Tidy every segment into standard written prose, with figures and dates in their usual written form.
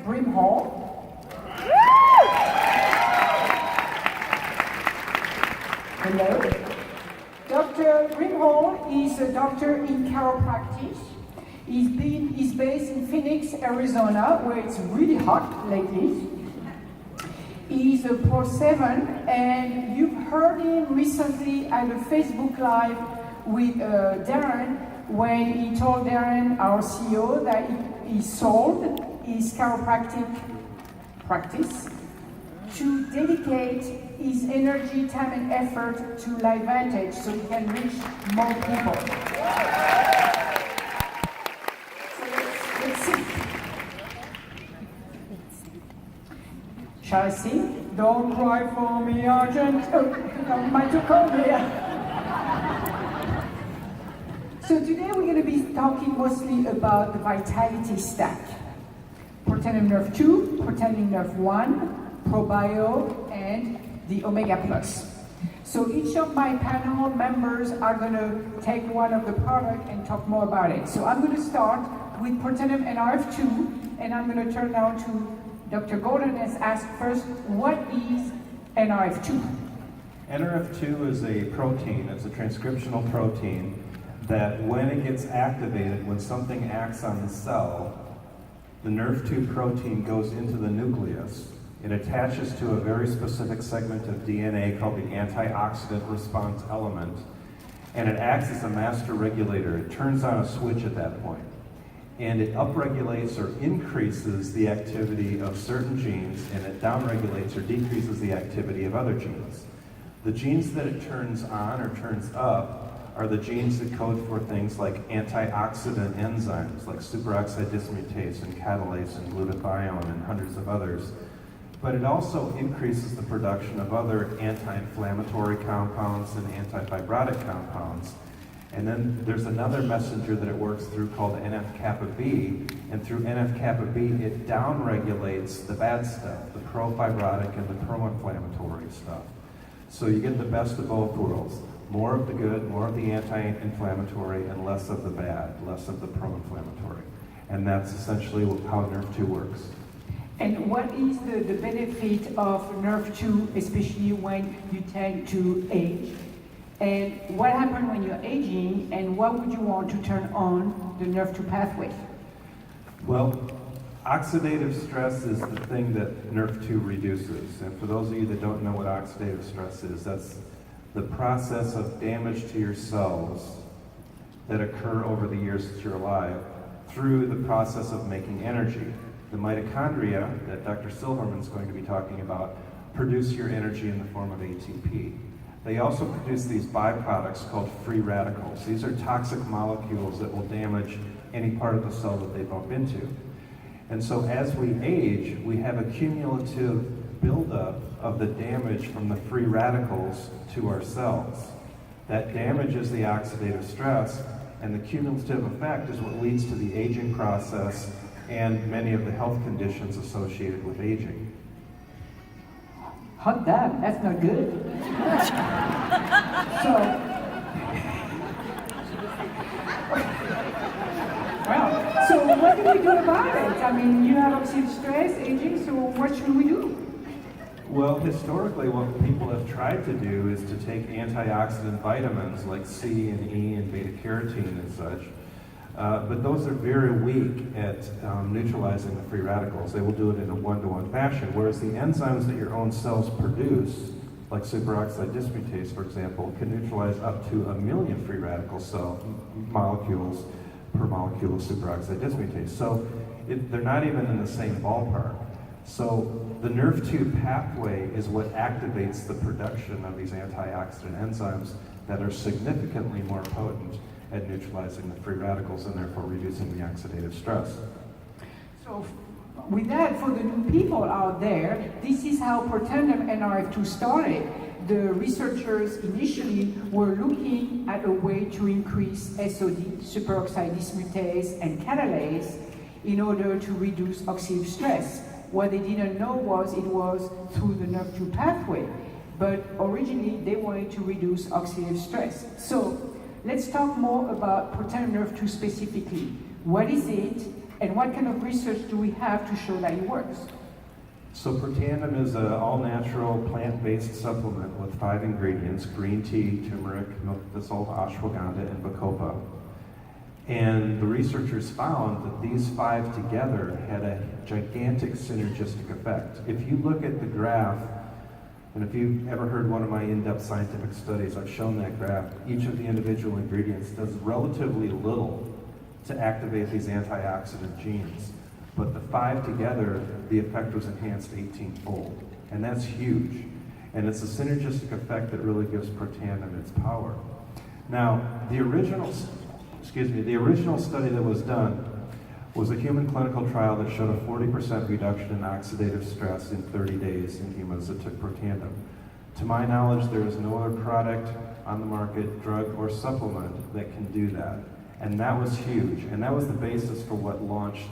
Brimhall. Hello. Dr. Brimhall is a doctor in chiropractic. He's based in Phoenix, Arizona, where it's really hot lately. He's a Pro 7, and you've heard him recently at a Facebook Live with Darren, when he told Darren, our CEO, that he sold his chiropractic practice to dedicate his energy, time, and effort to LifeVantage so he can reach more people. So let's see. Shall I sing? Don't cry for me, Argent. Mitochondria. So today we're going to be talking mostly about the vitality stack. Protein Nerve 2, Protein Nerve 1, ProBio, and the Omega Plus. So each of my panel members are going to take one of the product and talk more about it. So I'm going to start with Protein NRF2, and I'm going to turn now to Dr. Gordon and ask first, what is NRF2? NRF2 is a protein, it's a transcriptional protein that when it gets activated, when something acts on the cell, the NRF2 protein goes into the nucleus. It attaches to a very specific segment of DNA called the antioxidant response element, and it acts as a master regulator. It turns on a switch at that point, and it upregulates or increases the activity of certain genes, and it downregulates or decreases the activity of other genes. The genes that it turns on or turns up are the genes that code for things like antioxidant enzymes like superoxide dismutase and catalase and glutathione and hundreds of others. But it also increases the production of other anti-inflammatory compounds and anti-fibrotic compounds. And then there's another messenger that it works through called NF-kappa B, and through NF-kappa B it downregulates the bad stuff, the pro-fibrotic and the pro-inflammatory stuff. So you get the best of both worlds. More of the good, more of the anti-inflammatory, and less of the bad, less of the pro-inflammatory. And that's essentially how NRF2 works. And what is the benefit of NRF2, especially when you tend to age? And what happens when you're aging, and what would you want to turn on the NRF2 pathway? Well, oxidative stress is the thing that NRF2 reduces. And for those of you that don't know what oxidative stress is, that's the process of damage to your cells that occur over the years that you're alive through the process of making energy. The mitochondria that Dr. Silverman is going to be talking about produce your energy in the form of ATP. They also produce these byproducts called free radicals. These are toxic molecules that will damage any part of the cell that they bump into. And so as we age, we have a cumulative buildup of the damage from the free radicals to our cells. That damages the oxidative stress, and the cumulative effect is what leads to the aging process and many of the health conditions associated with aging. Hot damn, that's not good. So, well, so what do we do about it? I mean, you have oxidative stress, aging, so what should we do? Well, historically, what people have tried to do is to take antioxidant vitamins like C and E and beta-carotene and such, but those are very weak at neutralizing the free radicals. They will do it in a one-to-one fashion, whereas the enzymes that your own cells produce, like superoxide dismutase, for example, can neutralize up to 1 million free radical cell molecules per molecule of superoxide dismutase. So they're not even in the same ballpark. So the NRF2 pathway is what activates the production of these antioxidant enzymes that are significantly more potent at neutralizing the free radicals and therefore reducing the oxidative stress. So with that, for the new people out there, this is how Protein NRF2 started. The researchers initially were looking at a way to increase SOD, superoxide dismutase, and catalase in order to reduce oxidative stress. What they didn't know was it was through the NRF2 pathway, but originally they wanted to reduce oxidative stress. So let's talk more about Protein NRF2 specifically. What is it, And what kind of research do we have to show that it works? So Protandim is an all-natural plant-based supplement with 5 ingredients: green tea, turmeric, milk thistle, ashwagandha, and bacopa. And the researchers found that these 5 together had a gigantic synergistic effect. If you look at the graph, and if you've ever heard one of my in-depth scientific studies, I've shown that graph. Each of the individual ingredients does relatively little to activate these antioxidant genes. But the 5 together, the effect was enhanced 18-fold. And that's huge. And it's a synergistic effect that really gives Protandim its power. Now, the original study that was done was a human clinical trial that showed a 40% reduction in oxidative stress in 30 days in humans that took Protandim. To my knowledge, there is no other product on the market, drug or supplement, that can do that. And that was huge. And that was the basis for what launched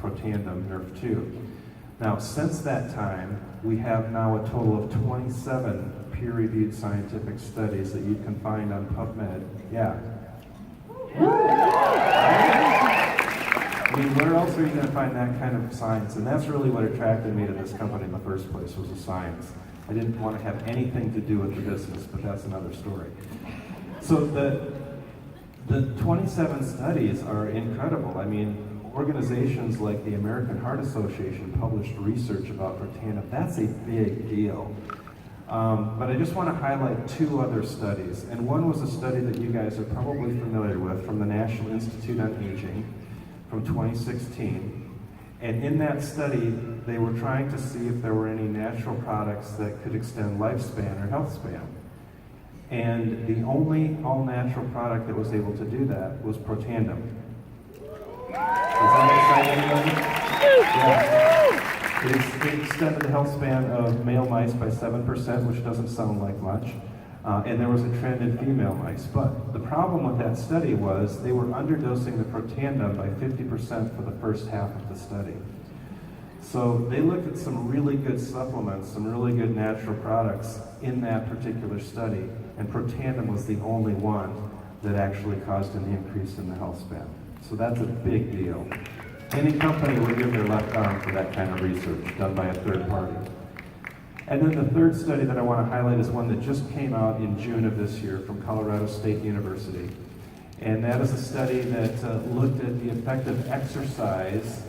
Protandim Nerf2. Now, since that time, we have now a total of 27 peer-reviewed scientific studies that you can find on PubMed. Yeah. I mean, where else are you going to find that kind of science? And that's really what attracted me to this company in the first place, was the science. I didn't want to have anything to do with the business, but that's another story. So the 27 studies are incredible. I mean, organizations like the American Heart Association published research about Protandim. That's a big deal. But I just want to highlight 2 other studies. And one was a study that you guys are probably familiar with from the National Institute on Aging from 2016. And in that study, they were trying to see if there were any natural products that could extend lifespan or health span. And the only all-natural product that was able to do that was Protandim. Does that excite anybody? Yeah. It extended the health span of male mice by 7%, which doesn't sound like much. And there was a trend in female mice. But the problem with that study was they were underdosing the Protandim by 50% for the first half of the study. So they looked at some really good supplements, some really good natural products in that particular study, and Protandim was the only one that actually caused an increase in the health span. So that's a big deal. Any company would give their left arm for that kind of research done by a third party. And then the third study that I want to highlight is one that just came out in June of this year from Colorado State University. And that is a study that looked at the effect of exercise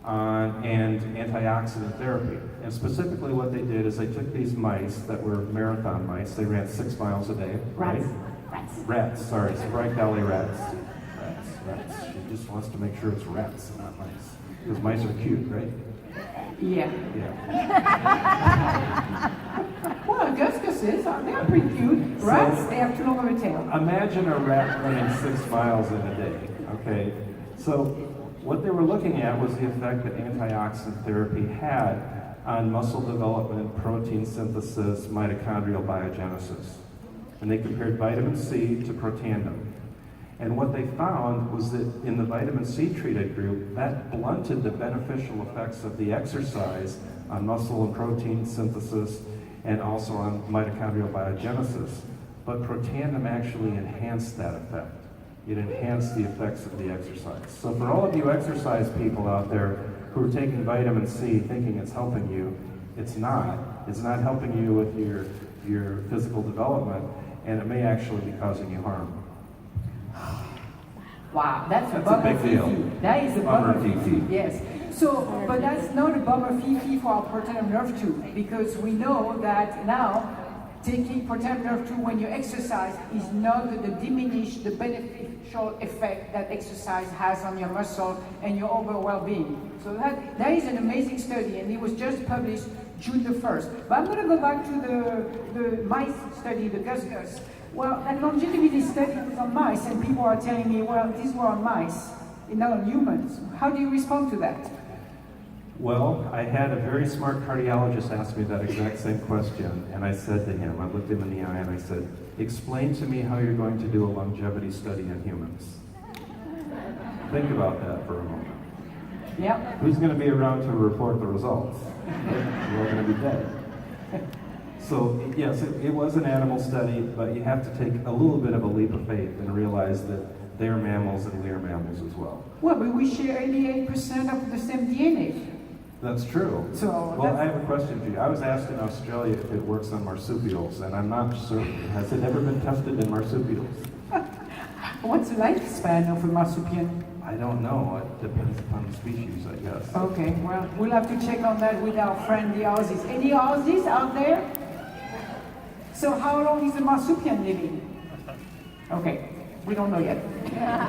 and antioxidant therapy. And specifically what they did is they took these mice that were marathon mice. They ran 6 miles a day, right? Rats, sorry, Sprite Valley rats. Rats. She just wants to make sure it's rats and not mice. Because mice are cute, right? Yeah. Yeah. Well, cuscuses, they're pretty cute. Rats, they have too long of a tail. Imagine a rat running 6 miles in a day, okay? So what they were looking at was the effect that antioxidant therapy had on muscle development, protein synthesis, mitochondrial biogenesis. And they compared vitamin C to Protandim. And what they found was that in the vitamin C treated group, that blunted the beneficial effects of the exercise on muscle and protein synthesis and also on mitochondrial biogenesis. But Protandim actually enhanced that effect. It enhanced the effects of the exercise. So for all of you exercise people out there who are taking vitamin C thinking it's helping you, it's not. It's not helping you with your physical development, and it may actually be causing you harm. Wow, that's a big deal. That is a bummer fifi. Yes. So, but that's not a bummer fifi for our Protandim Nerf2, because we know that now taking Protandim Nerf2 when you exercise is not going to diminish the beneficial effect that exercise has on your muscle and your overall well-being. So that is an amazing study, and it was just published June the 1st. But I'm going to go back to the mice study, the Gus. Well, that longevity study was on mice, and people are telling me, well, these were on mice, not on humans. How do you respond to that? Well, I had a very smart cardiologist ask me that exact same question, and I said to him, I looked him in the eye and I said, explain to me how you're going to do a longevity study in humans. Think about that for a moment. Yeah. Who's going to be around to report the results? We're all going to be dead. So, yes, it was an animal study, but you have to take a little bit of a leap of faith and realize that they're mammals and we are mammals as well. Well, but we share 88% of the same DNA. That's true. So well, I have a question for you. I was asked in Australia if it works on marsupials, and I'm not certain. Has it ever been tested in marsupials? What's the lifespan of a marsupial? I don't know. It depends upon the species, I guess. Okay, well, we'll have to check on that with our friend the Aussies. Any Aussies out there? So how long is a marsupial living? Okay, we don't know yet.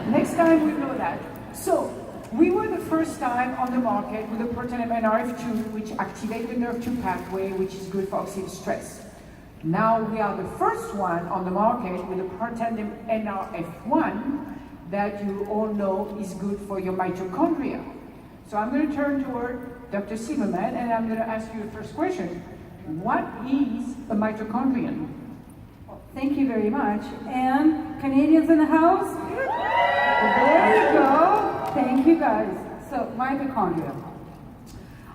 Next time we know that. So, we were the first time on the market with a protein NRF2, which activates the nerve 2 pathway, which is good for oxidative stress. Now we are the first one on the market with a protein NRF1 that you all know is good for your mitochondria. So I'm going to turn toward Dr. Silverman and I'm going to ask you the first question. What is a mitochondrion? Thank you very much. And Canadians in the house? There you go. Thank you guys. So mitochondria.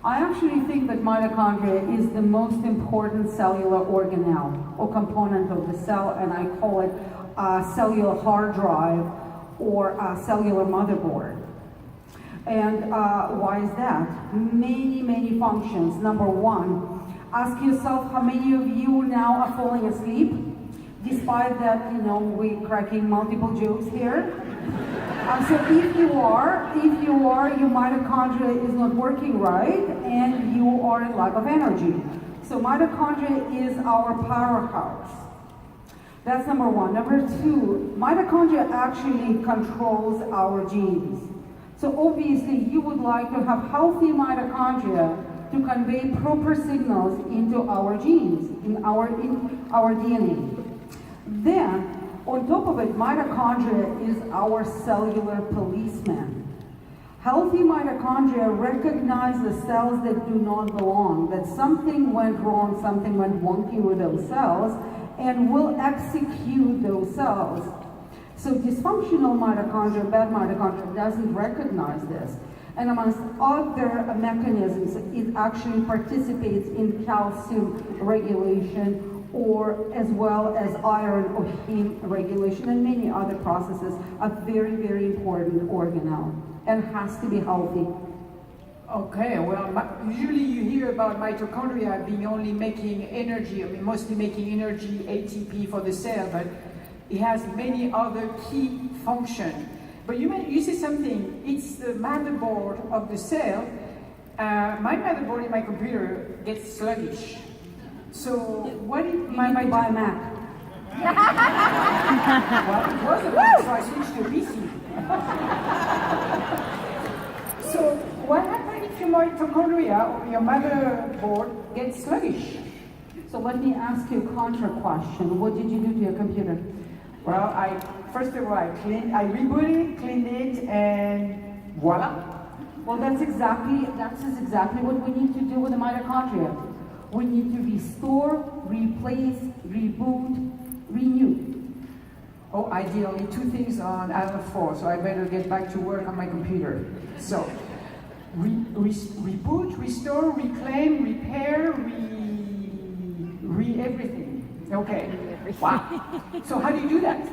I actually think that mitochondria is the most important cellular organelle or component of the cell, and I call it a cellular hard drive or a cellular motherboard. And why is that? Many functions. Number one, ask yourself how many of you now are falling asleep, despite that, we're cracking multiple jokes here. So if you are, your mitochondria is not working right, and you are in lack of energy. So mitochondria is our powerhouse. That's number one. Number two, mitochondria actually controls our genes. So obviously you would like to have healthy mitochondria to convey proper signals into our genes, in our DNA. Then, on top of it, mitochondria is our cellular policeman. Healthy mitochondria recognize the cells that do not belong, that something went wrong, something went wonky with those cells, and will execute those cells. So dysfunctional mitochondria, bad mitochondria, doesn't recognize this. And amongst other mechanisms, it actually participates in calcium regulation, or as well as iron or heme regulation, and many other processes. A very important organelle, and has to be healthy. Okay, well, usually you hear about mitochondria being only making energy, mostly making energy, ATP for the cell, but it has many other key functions. But you say something, it's the motherboard of the cell. My motherboard in my computer gets sluggish. So what do you buy a Mac? Well, it was a Mac, so I switched to a PC. So what happens if your mitochondria or your motherboard gets sluggish? So let me ask you a contra question. What did you do to your computer? Well, first of all, I rebooted it, cleaned it, and voila. Well, that's exactly what we need to do with the mitochondria. We need to restore, replace, reboot, renew. Oh, I did only 2 things out of 4, so I better get back to work on my computer. So, reboot, restore, reclaim, repair, everything. Okay. Wow. So how do you do that?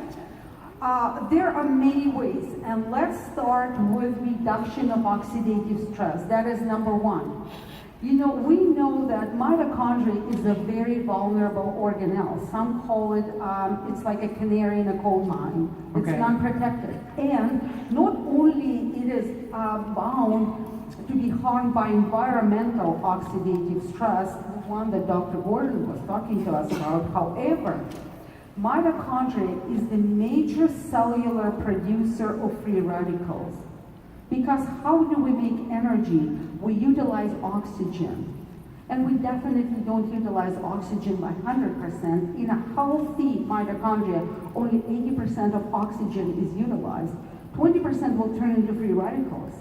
There are many ways, and let's start with reduction of oxidative stress. That is number one. We know that mitochondria is a very vulnerable organelle. Some call it, it's like a canary in a coal mine. It's non-protected. And not only it is bound to be harmed by environmental oxidative stress, the one that Dr. Gordon was talking to us about. However, mitochondria is the major cellular producer of free radicals. Because how do we make energy? We utilize oxygen. And we definitely don't utilize oxygen by 100%. In a healthy mitochondria, only 80% of oxygen is utilized. 20% will turn into free radicals.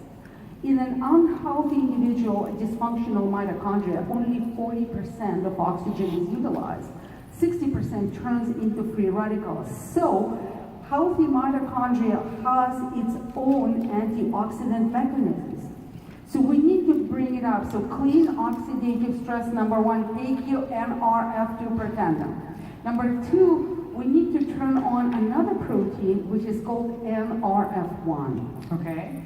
In an unhealthy individual, a dysfunctional mitochondria, only 40% of oxygen is utilized. 60% turns into free radicals. So, healthy mitochondria has its own antioxidant mechanisms. So we need to bring it up. So clean oxidative stress, number one, take your NRF2 per tandem. Number two, we need to turn on another protein, which is called NRF1. Okay.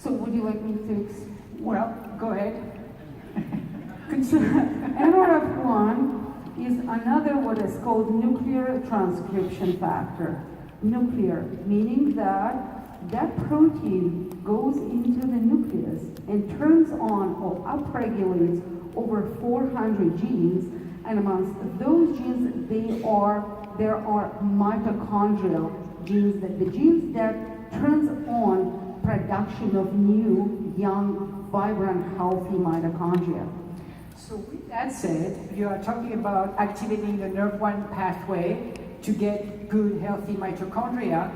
So would you like me to Well, go ahead. NRF1 is another what is called nuclear transcription factor. Nuclear, meaning that that protein goes into the nucleus and turns on or upregulates over 400 genes, and amongst those genes, there are mitochondrial genes, the genes that turns on production of new, young, vibrant, healthy mitochondria. So with that said, you are talking about activating the NRF1 pathway to get good, healthy mitochondria.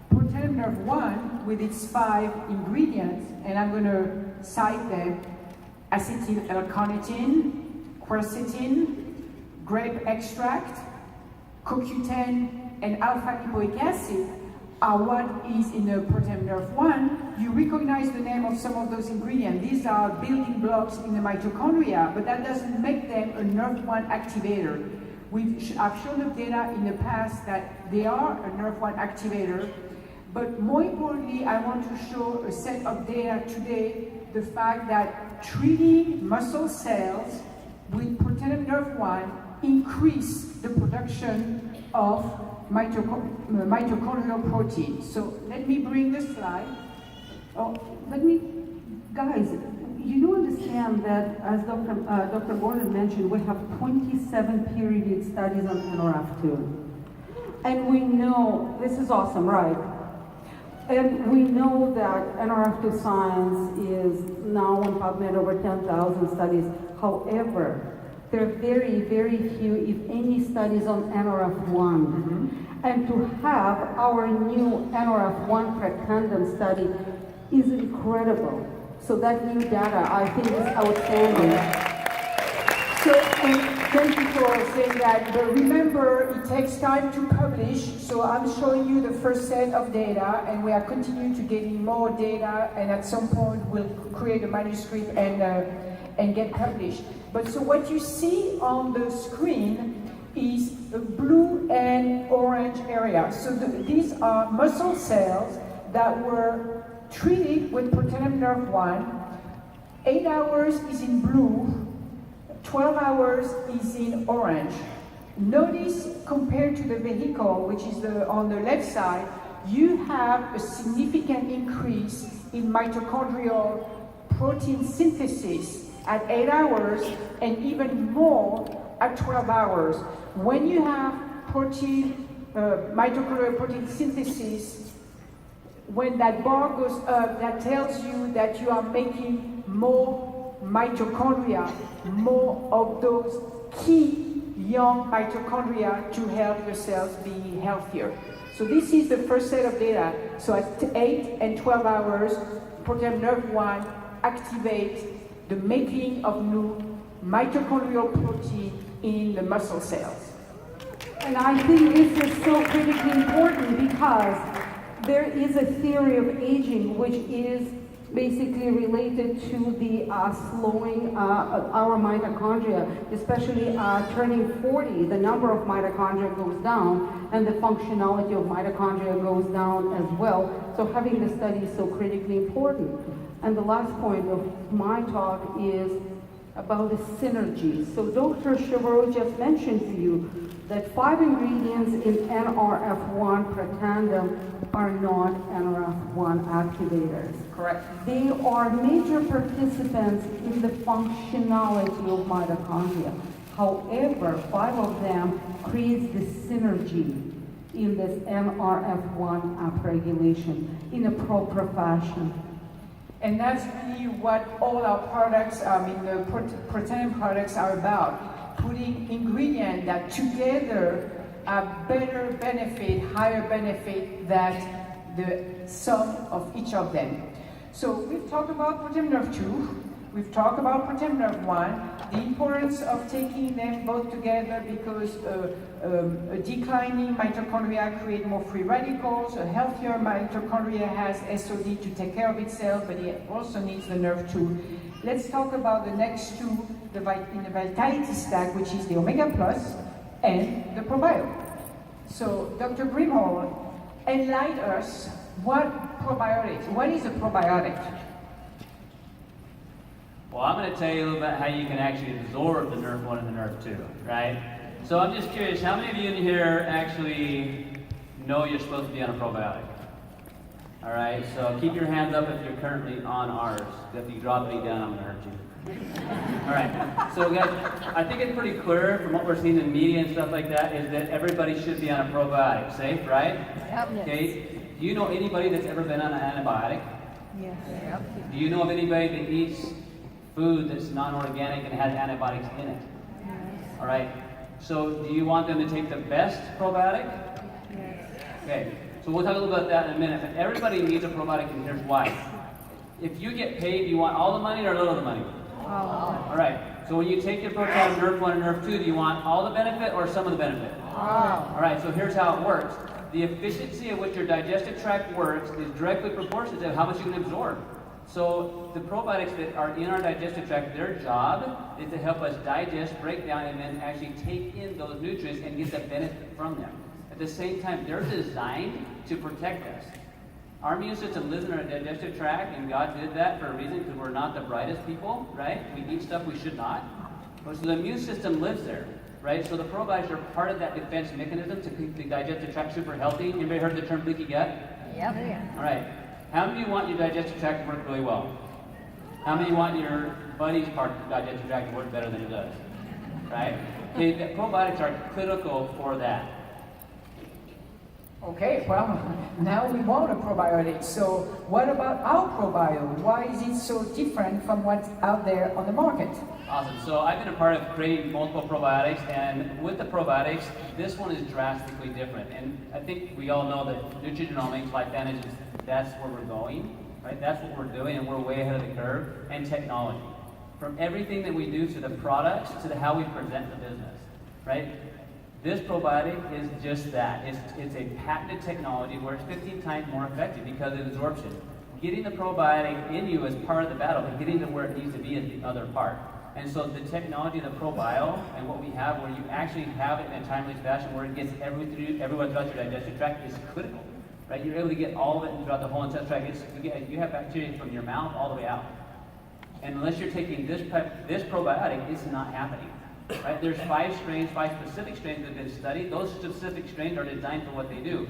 Protein NRF1 with its 5 ingredients, and I'm going to cite them: acetyl L-carnitine, quercetin, grape extract, CoQ10, and alpha-lipoic acid are what is in the protein NRF1. You recognize the name of some of those ingredients. These are building blocks in the mitochondria, but that doesn't make them a NRF1 activator. I've shown the data in the past that they are a NRF1 activator, but more importantly, I want to show a set of data today, the fact that treating muscle cells with protein NRF1 increase the production of mitochondrial protein. So let me bring this slide. Guys, you do understand that, as Dr. Gordon mentioned, we have 27 peer-reviewed studies on NRF2. And we know, this is awesome, right? And we know that NRF2 science is now on PubMed, over 10,000 studies. However, there are very, very few, if any, studies on NRF1. And to have our new NRF1 pretendant study is incredible. So that new data, I think, is outstanding. So thank you for saying that, but remember, it takes time to publish, so I'm showing you the first set of data, and we are continuing to getting more data, and at some point we'll create a manuscript and get published. But so what you see on the screen is a blue and orange area. So these are muscle cells that were treated with protein NRF1. 8 hours is in blue, 12 hours is in orange. Notice, compared to the vehicle, which is on the left side, you have a significant increase in mitochondrial protein synthesis at 8 hours, and even more at 12 hours. When you have mitochondrial protein synthesis, when that bar goes up, that tells you that you are making more mitochondria, more of those key young mitochondria to help your cells be healthier. So this is the first set of data. So at 8 and 12 hours, protein NRF1 activates the making of new mitochondrial protein in the muscle cells. And I think this is so critically important because there is a theory of aging which is basically related to the slowing our mitochondria, especially turning 40, the number of mitochondria goes down and the functionality of mitochondria goes down as well. So having the study is so critically important. And the last point of my talk is about the synergy. So Dr. Chevreau just mentioned to you that 5 ingredients in NRF1 pretendant are not NRF1 activators. Correct. They are major participants in the functionality of mitochondria. However, 5 of them create the synergy in this NRF1 upregulation in a proper fashion. And that's really what all our products, the protein products are about. Putting ingredients that together have better benefit, higher benefit than the sum of each of them. So we've talked about protein NRF2, we've talked about protein NRF1, the importance of taking them both together because a declining mitochondria create more free radicals, a healthier mitochondria has SOD to take care of itself, but it also needs the NRF2. Let's talk about the next two in the vitality stack, which is the omega plus and the probiotic. So Dr. Brimhall, enlighten us what is a probiotic? Well, I'm going to tell you a little bit how you can actually absorb the Nerf 1 and the Nerf 2, right? So I'm just curious, how many of you in here actually know you're supposed to be on a probiotic? All right, so keep your hands up if you're currently on ours. If you drop any down, I'm going to hurt you. All right, so guys, I think it's pretty clear from what we're seeing in media and stuff like that is that everybody should be on a probiotic, safe, right? Yep. Okay, do you know anybody that's ever been on an antibiotic? Yes. Yep. Do you know of anybody that eats food that's non-organic and has antibiotics in it? Yes. All right, so do you want them to take the best probiotic? Yes. Okay, so we'll talk a little about that in a minute, but everybody needs a probiotic and here's why. If you get paid, do you want all the money or a little of the money? All right, so when you take your proton Nerf 1 and Nerf 2, do you want all the benefit or some of the benefit? All right, so here's how it works. The efficiency at which your digestive tract works is directly proportional to how much you can absorb. So the probiotics that are in our digestive tract, their job is to help us digest, break down, and then actually take in those nutrients and get the benefit from them. At the same time, they're designed to protect us. Our immune system lives in our digestive tract, and God did that for a reason, because we're not the brightest people, right? We eat stuff we should not. So the immune system lives there, right? So the probiotics are part of that defense mechanism to keep the digestive tract super healthy. Anybody heard the term leaky gut? Yep. All right. How many of you want your digestive tract to work really well? How many want your buddy's part of the digestive tract to work better than it does? Right? Okay, the probiotics are critical for that. Okay, well, now we want a probiotic. So what about our probio? Why is it so different from what's out there on the market? Awesome. So I've been a part of creating multiple probiotics, and with the probiotics, this one is drastically different. And I think we all know that Nutrigenomics, LifeVantage, that's where we're going, right? That's what we're doing, and we're way ahead of the curve. And technology, from everything that we do to the products to how we present the business, right? This probiotic is just that. It's a patented technology where it's 15 times more effective because of absorption. Getting the probiotic in you is part of the battle, but getting to where it needs to be is the other part. And so the technology of the probio and what we have where you actually have it in a timely fashion where it gets everywhere throughout your digestive tract is critical. Right? You're able to get all of it throughout the whole intestinal tract. You have bacteria from your mouth all the way out. And unless you're taking this probiotic, it's not happening. Right? There's 5 specific strains that have been studied. Those specific strains are designed for what they do.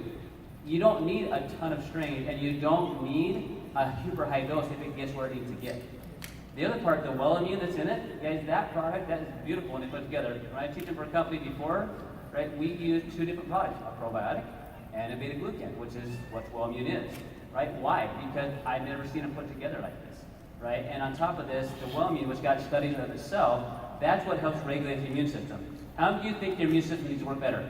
You don't need a ton of strains, and you don't need a super high dose if it gets where it needs to get. The other part, the well-immune that's in it, guys, that product, that is beautiful when they put it together. When I was teaching for a company before, right, we used 2 different products, a probiotic and a beta-glucan, which is what well-immune is. Right? Why? Because I've never seen them put together like this. Right? And on top of this, the well-immune, which got studies of itself, that's what helps regulate the immune system. How do you think your immune system needs to work better?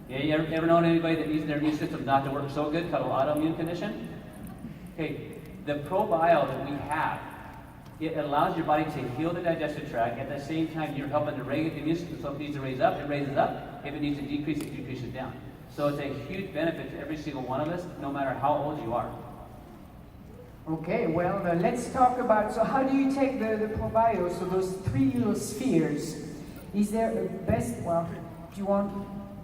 Yeah, you ever known anybody that needs their immune system not to work so good, called an autoimmune condition? Okay, the probio that we have, it allows your body to heal the digestive tract. At the same time, you're helping to regulate the immune system. So if it needs to raise up, it raises up. If it needs to decrease, it decreases down. So it's a huge benefit to every single one of us, no matter how old you are. Okay, well, let's talk about, so how do you take the probio, so those 3 little spheres? Is there a best, well, do you want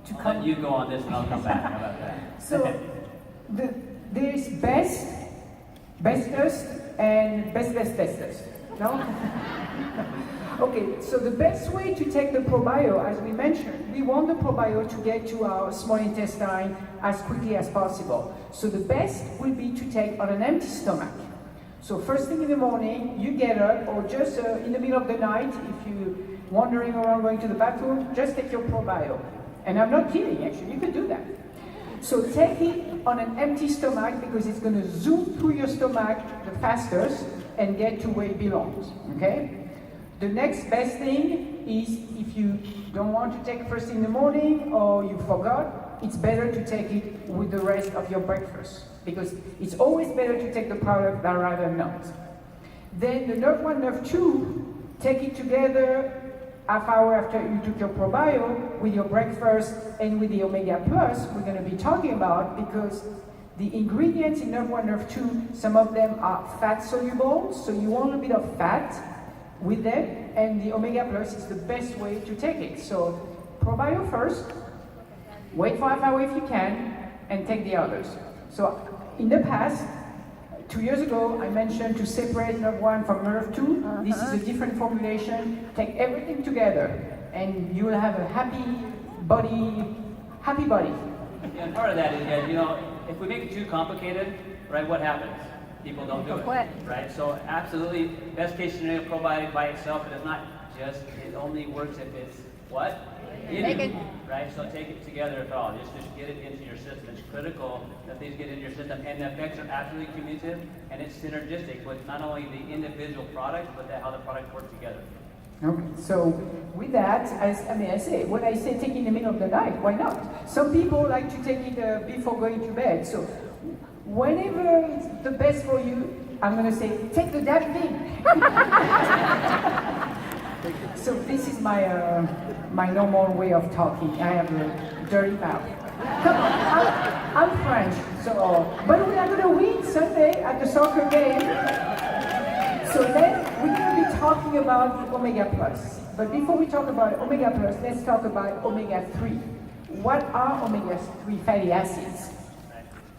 to I'll come? let you go on this and I'll come back. How about that? So, there's bestest, and bestest, no? Okay, so the best way to take the probio, as we mentioned, we want the probio to get to our small intestine as quickly as possible. So the best will be to take on an empty stomach. So first thing in the morning, you get up, or just in the middle of the night, if you're wandering around going to the bathroom, just take your probio. And I'm not kidding, actually, you can do that. So take it on an empty stomach because it's going to zoom through your stomach the fastest and get to where it belongs, okay? The next best thing is if you don't want to take first in the morning or you forgot, it's better to take it with the rest of your breakfast because it's always better to take the product than rather not. Then the Nerf 1, Nerf 2, take it together half hour after you took your probio with your breakfast and with the Omega Plus we're going to be talking about because the ingredients in Nerf 1, Nerf 2, some of them are fat soluble, so you want a bit of fat with them, and the Omega Plus is the best way to take it. So probio first, wait for half hour if you can, and take the others. So in the past, 2 years ago, I mentioned to separate nerve 1 from nerve 2. This is a different formulation. Take everything together, and you will have a happy body. Yeah, and part of that is, if we make it too complicated, right, what happens? People don't do it, Quit. right? So absolutely, best case scenario, probiotic by itself, but it's not just, it only works if it's what? Make it. Right, so take it together at all. Just get it into your system. It's critical that these get into your system, and the effects are absolutely cumulative, and it's synergistic with not only the individual product, but how the products work together. Okay, so with that, I say, when I say take it in the middle of the night, why not? Some people like to take it before going to bed. So whenever it's the best for you, I'm going to say, take the damn thing. So this is my normal way of talking. I have a dirty mouth. Come on, I'm French, but we are going to win Sunday at the soccer game. So then we're going to be talking about omega plus. But before we talk about omega plus, let's talk about omega 3. What are omega 3 fatty acids?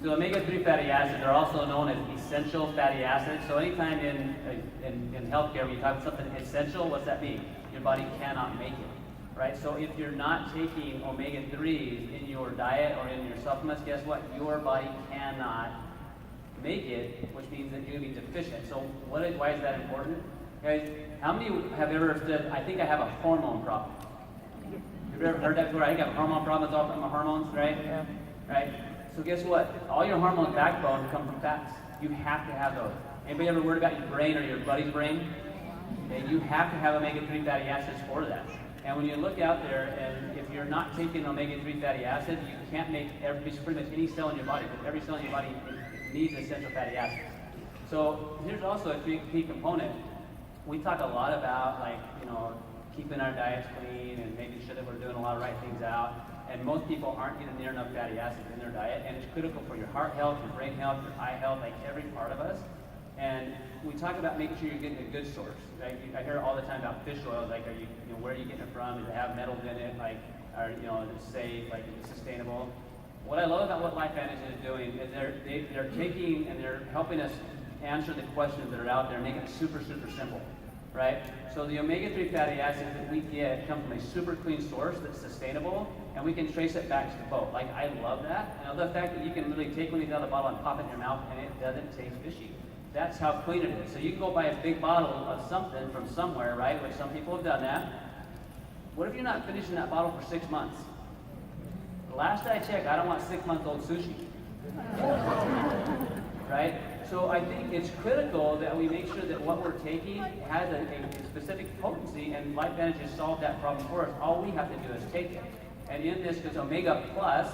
So omega-3 fatty acids are also known as essential fatty acids. So anytime in healthcare, when you talk about something essential, what's that mean? Your body cannot make it, right? So if you're not taking omega-3s in your diet or in your supplements, guess what? Your body cannot make it, which means that you're going to be deficient. So why is that important? Guys, how many have ever said, I think I have a hormone problem? Have you ever heard that before? I think I have a hormone problem, it's all from my hormones, right? Yeah. Right? So guess what? All your hormone backbone come from fats. You have to have those. Anybody ever worried about your brain or your buddy's brain? Okay, you have to have omega-3 fatty acids for that. And when you look out there, and if you're not taking omega-3 fatty acids, you can't make pretty much any cell in your body, because every cell in your body needs essential fatty acids. So here's also a key component. We talk a lot about, keeping our diets clean and making sure that we're doing a lot of right things out. And most people aren't getting near enough fatty acids in their diet, and it's critical for your heart health, your brain health, your eye health, like every part of us. And we talk about making sure you're getting a good source. Right? I hear all the time about fish oils, like, where are you getting it from? Does it have metals in it? Like, is it safe? Like, is it sustainable? What I love about what LifeVantage is doing is they're taking and they're helping us answer the questions that are out there and make it super, super simple. Right? So the omega-3 fatty acids that we get come from a super clean source that's sustainable, and we can trace it back to the boat. Like, I love that. And I love the fact that you can literally take one of these out of the bottle and pop it in your mouth, and it doesn't taste fishy. That's how clean it is. So you can go buy a big bottle of something from somewhere, right? Which some people have done that. What if you're not finishing that bottle for 6 months? The last I checked, I don't want 6-month-old sushi. Right? So I think it's critical that we make sure that what we're taking has a specific potency, and LifeVantage has solved that problem for us. All we have to do is take it. And in this, because omega plus,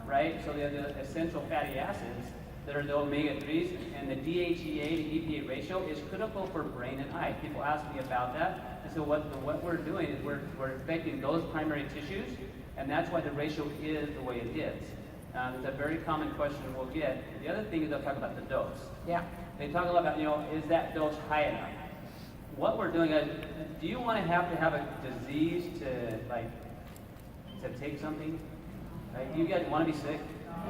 right, so the essential fatty acids that are the omega-3s, and the DHEA to EPA ratio is critical for brain and eye. People ask me about that. And so what we're doing is we're affecting those primary tissues, and that's why the ratio is the way it is. It's a very common question we'll get. The other thing is they'll talk about the dose. Yeah. They talk a lot about, is that dose high enough? What we're doing is, do you want to have a disease to take something? Like, do you guys want to be sick?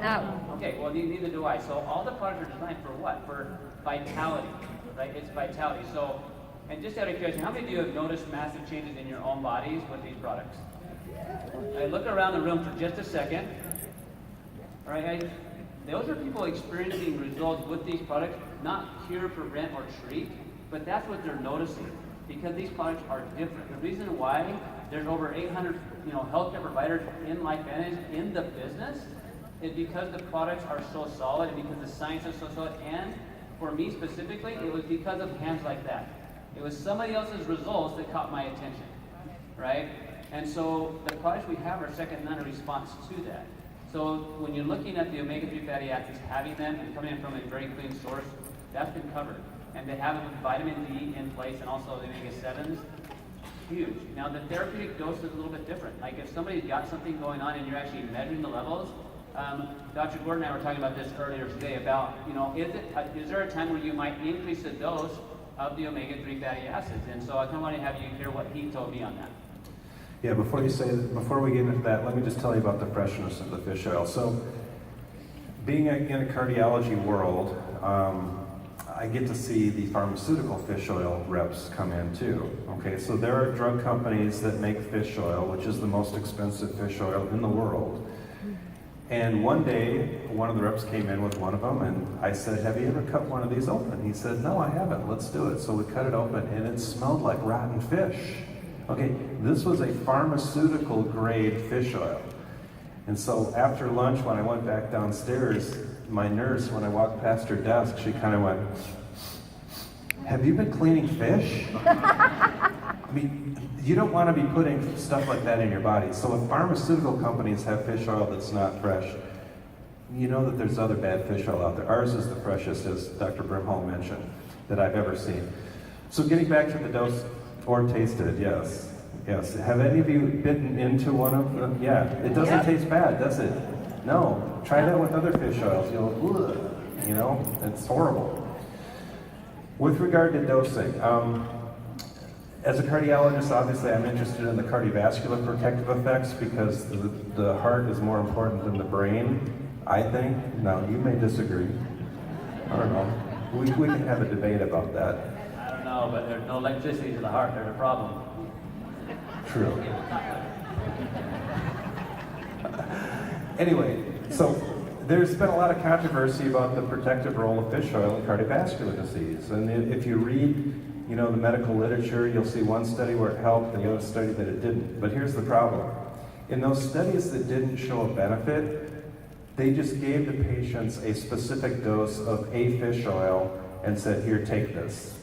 No. Okay, well, neither do I. So all the products are designed for what? For vitality, right? It's vitality. So, and just out of curiosity, how many of you have noticed massive changes in your own bodies with these products? I look around the room for just a second. All right, those are people experiencing results with these products, not cure, prevent, or treat, but that's what they're noticing, because these products are different. The reason why there's over 800 healthcare providers in LifeVantage in the business is because the products are so solid, and because the science is so solid, and for me specifically, it was because of hands like that. It was somebody else's results that caught my attention, right? And so the products we have are second to none in response to that. So when you're looking at the omega-3 fatty acids, having them and coming in from a very clean source, that's been covered. And they have it with vitamin D in place, and also the omega-7s, huge. Now the therapeutic dose is a little bit different. Like if somebody's got something going on and you're actually measuring the levels, Dr. Gordon and I were talking about this earlier today about, is there a time where you might increase the dose of the omega-3 fatty acids? And so I kind of want to have you hear what he told me on that. Yeah, before we get into that, let me just tell you about the freshness of the fish oil. So, being in a cardiology world, I get to see the pharmaceutical fish oil reps come in too. Okay, so there are drug companies that make fish oil, which is the most expensive fish oil in the world. And one day, one of the reps came in with one of them, and I said, have you ever cut one of these open? He said, no, I haven't, let's do it. So we cut it open, and it smelled like rotten fish. Okay, this was a pharmaceutical grade fish oil. And so after lunch, when I went back downstairs, my nurse, when I walked past her desk, she kind of went, have you been cleaning fish? I mean, you don't want to be putting stuff like that in your body. So if pharmaceutical companies have fish oil that's not fresh, you know that there's other bad fish oil out there. Ours is the freshest, as Dr. Brimhall mentioned, that I've ever seen. So getting back to the dose, or tasted, yes. Yes. Have any of you bitten into one of them? Yeah. It doesn't taste bad, does it? No. Try that with other fish oils. You'll, ugh, you know, it's horrible. With regard to dosing, as a cardiologist, obviously I'm interested in the cardiovascular protective effects because the heart is more important than the brain, I think. Now, you may disagree. I don't know. We can have a debate about that. I don't know, but there's no electricity to the heart. There's a problem. True. Anyway, so there's been a lot of controversy about the protective role of fish oil in cardiovascular disease. And if you read, you know, the medical literature, you'll see one study where it helped and the other study that it didn't. But here's the problem. In those studies that didn't show a benefit, they just gave the patients a specific dose of a fish oil and said, here, take this.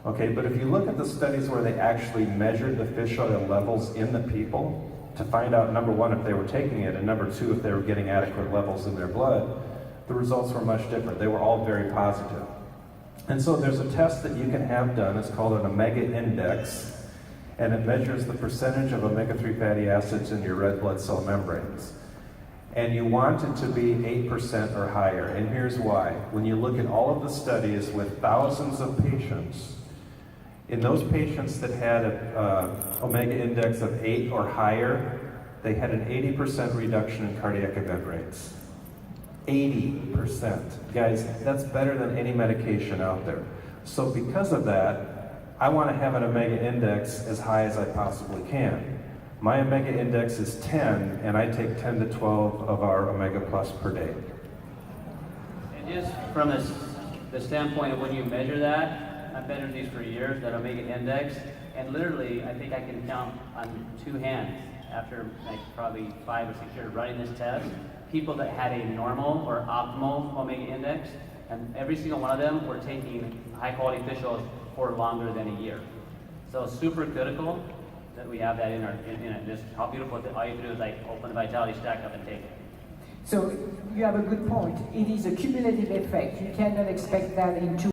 Okay, but if you look at the studies where they actually measured the fish oil levels in the people to find out, number one, if they were taking it, and number two, if they were getting adequate levels in their blood, the results were much different. They were all very positive. And so there's a test that you can have done. It's called an omega index, and it measures the percentage of omega-3 fatty acids in your red blood cell membranes. And you want it to be 8% or higher, and here's why. When you look at all of the studies with thousands of patients, in those patients that had an omega index of 8 or higher, they had an 80% reduction in cardiac event rates. 80%. Guys, that's better than any medication out there. So because of that, I want to have an omega index as high as I possibly can. My omega index is 10, and I take 10 to 12 of our omega plus per day. And just from the standpoint of when you measure that, I've measured these for years, that omega index, and literally I think I can count on two hands after like probably 5 or 6 years running this test, people that had a normal or optimal omega index, and every single one of them were taking high quality fish oils for longer than a year. So super critical that we have that in our, just how beautiful, all you have to do is like open the Vitality stack up and take it. So you have a good point. It is a cumulative effect. You cannot expect that in 2